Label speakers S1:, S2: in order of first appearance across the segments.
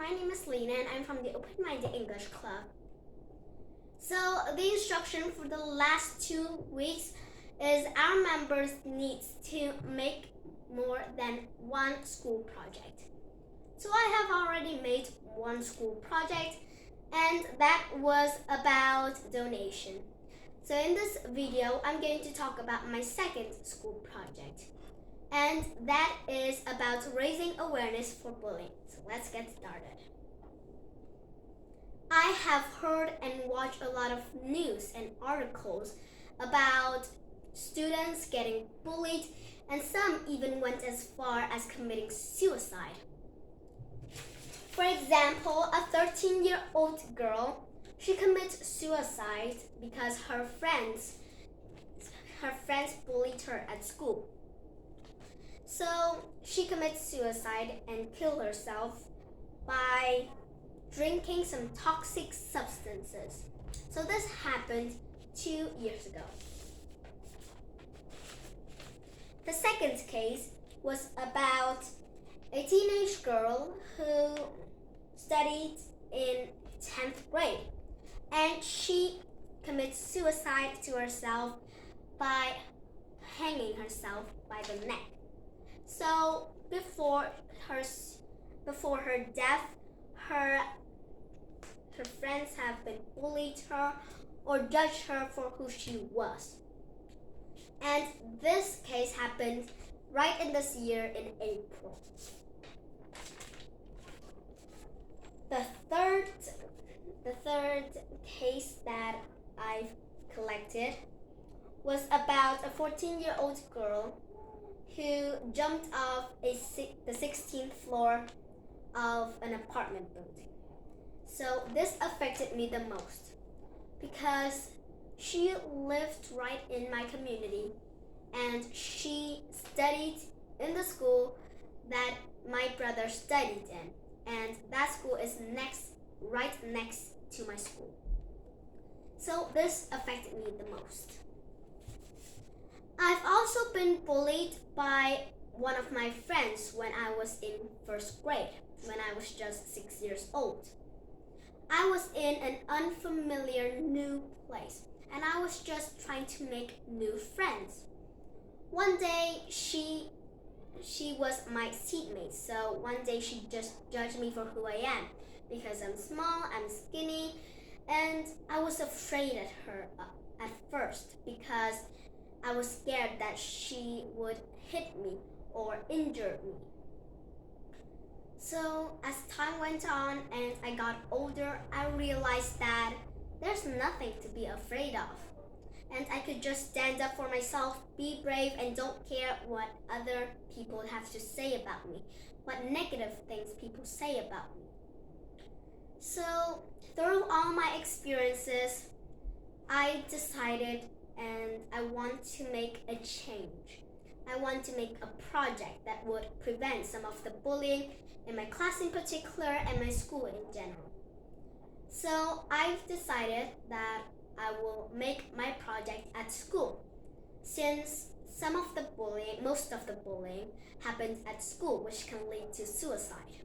S1: my name is Lena and I'm from the Open-Minded English Club. So the instruction for the last 2 weeks is our members need to make more than one school project. So I have already made one school project and that was about donation. So in this video, I'm going to talk about my second school project. And that is about raising awareness for bullying. So let's get started. I have heard and watched a lot of news and articles about students getting bullied, and some even went as far as committing suicide. For example, a 13-year-old girl, she commits suicide because her friends bullied her at school. So she commits suicide and killed herself by drinking some toxic substances. So this happened 2 years ago. The second case was about a teenage girl who studied in 10th grade, and she commits suicide to herself by hanging herself by the neck. So before her death, her friends have been bullied her or judged her for who she was. And this case happened right in this year in April. The third case that I've collected was about a 14-year-old girl who jumped off the 16th floor of an apartment building. So this affected me the most because she lived right in my community and she studied in the school that my brother studied in, and that school is right next to my school. So this affected me the most. I've also been bullied by one of my friends when I was in first grade, when I was just 6 years old. I was in an unfamiliar new place and I was just trying to make new friends. One day she was my seatmate, so one day she just judged me for who I am because I'm small, I'm skinny, and I was afraid of her at first because I was scared that she would hit me or injure me. So as time went on and I got older, I realized that there's nothing to be afraid of. And I could just stand up for myself, be brave, and don't care what other people have to say about me, what negative things people say about me. So through all my experiences, I decided and I want to make a change. I want to make a project that would prevent some of the bullying in my class in particular and my school in general. So I've decided that I will make my project at school, since most of the bullying happens at school, which can lead to suicide.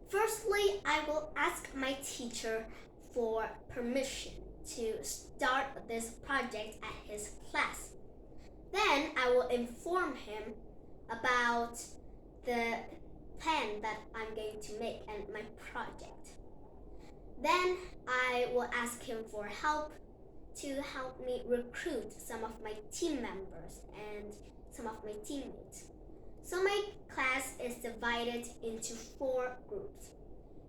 S1: Firstly, I will ask my teacher for permission to start this project at his class. Then I will inform him about the plan that I'm going to make and my project. Then I will ask him for help to help me recruit some of my team members and some of my teammates. So my class is divided into 4 groups.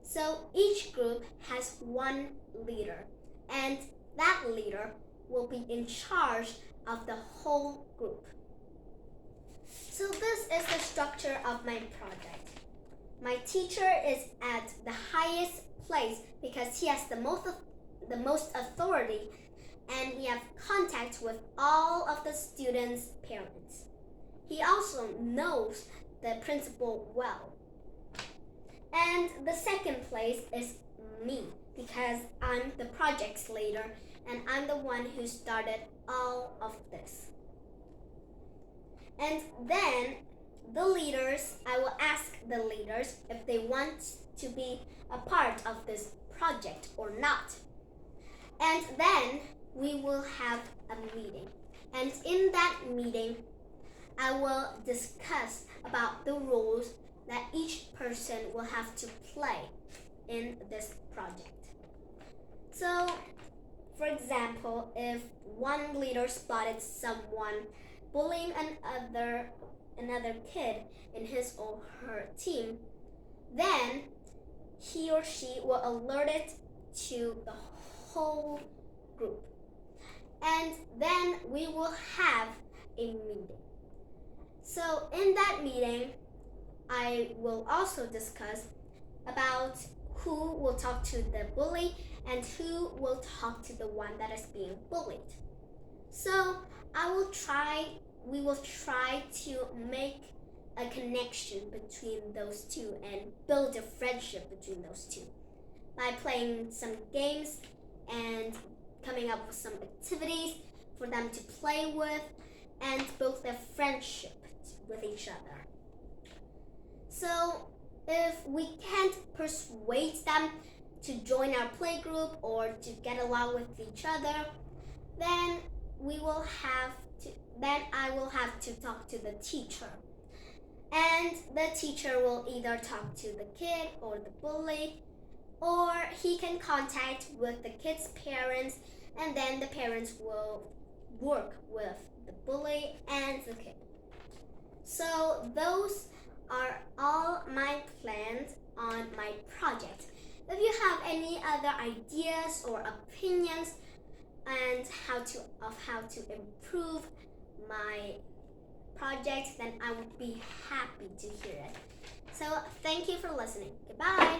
S1: So each group has one leader, and that leader will be in charge of the whole group. So this is the structure of my project. My teacher is at the highest place because he has the most authority and he has contact with all of the students' parents. He also knows the principal well. And the second place is me because I'm the project's leader and I'm the one who started all of this. And then the leaders, I will ask the leaders if they want to be a part of this project or not. And then we will have a meeting. And in that meeting, I will discuss about the roles that each person will have to play in this project. So, for example, if one leader spotted someone bullying another kid in his or her team, then he or she will alert it to the whole group. And then we will have a meeting. So in that meeting, I will also discuss about who will talk to the bully and who will talk to the one that is being bullied. So we will try to make a connection between those two and build a friendship between those two by playing some games and coming up with some activities for them to play with and build their friendship with each other. So if we can't persuade them to join our playgroup or to get along with each other, then I will have to talk to the teacher. And the teacher will either talk to the kid or the bully, or he can contact with the kid's parents, and then the parents will work with the bully and the kid. So those are all my plans on my project. If you have any other ideas or opinions and how to improve my project, then I would be happy to hear it. So thank you for listening. Goodbye.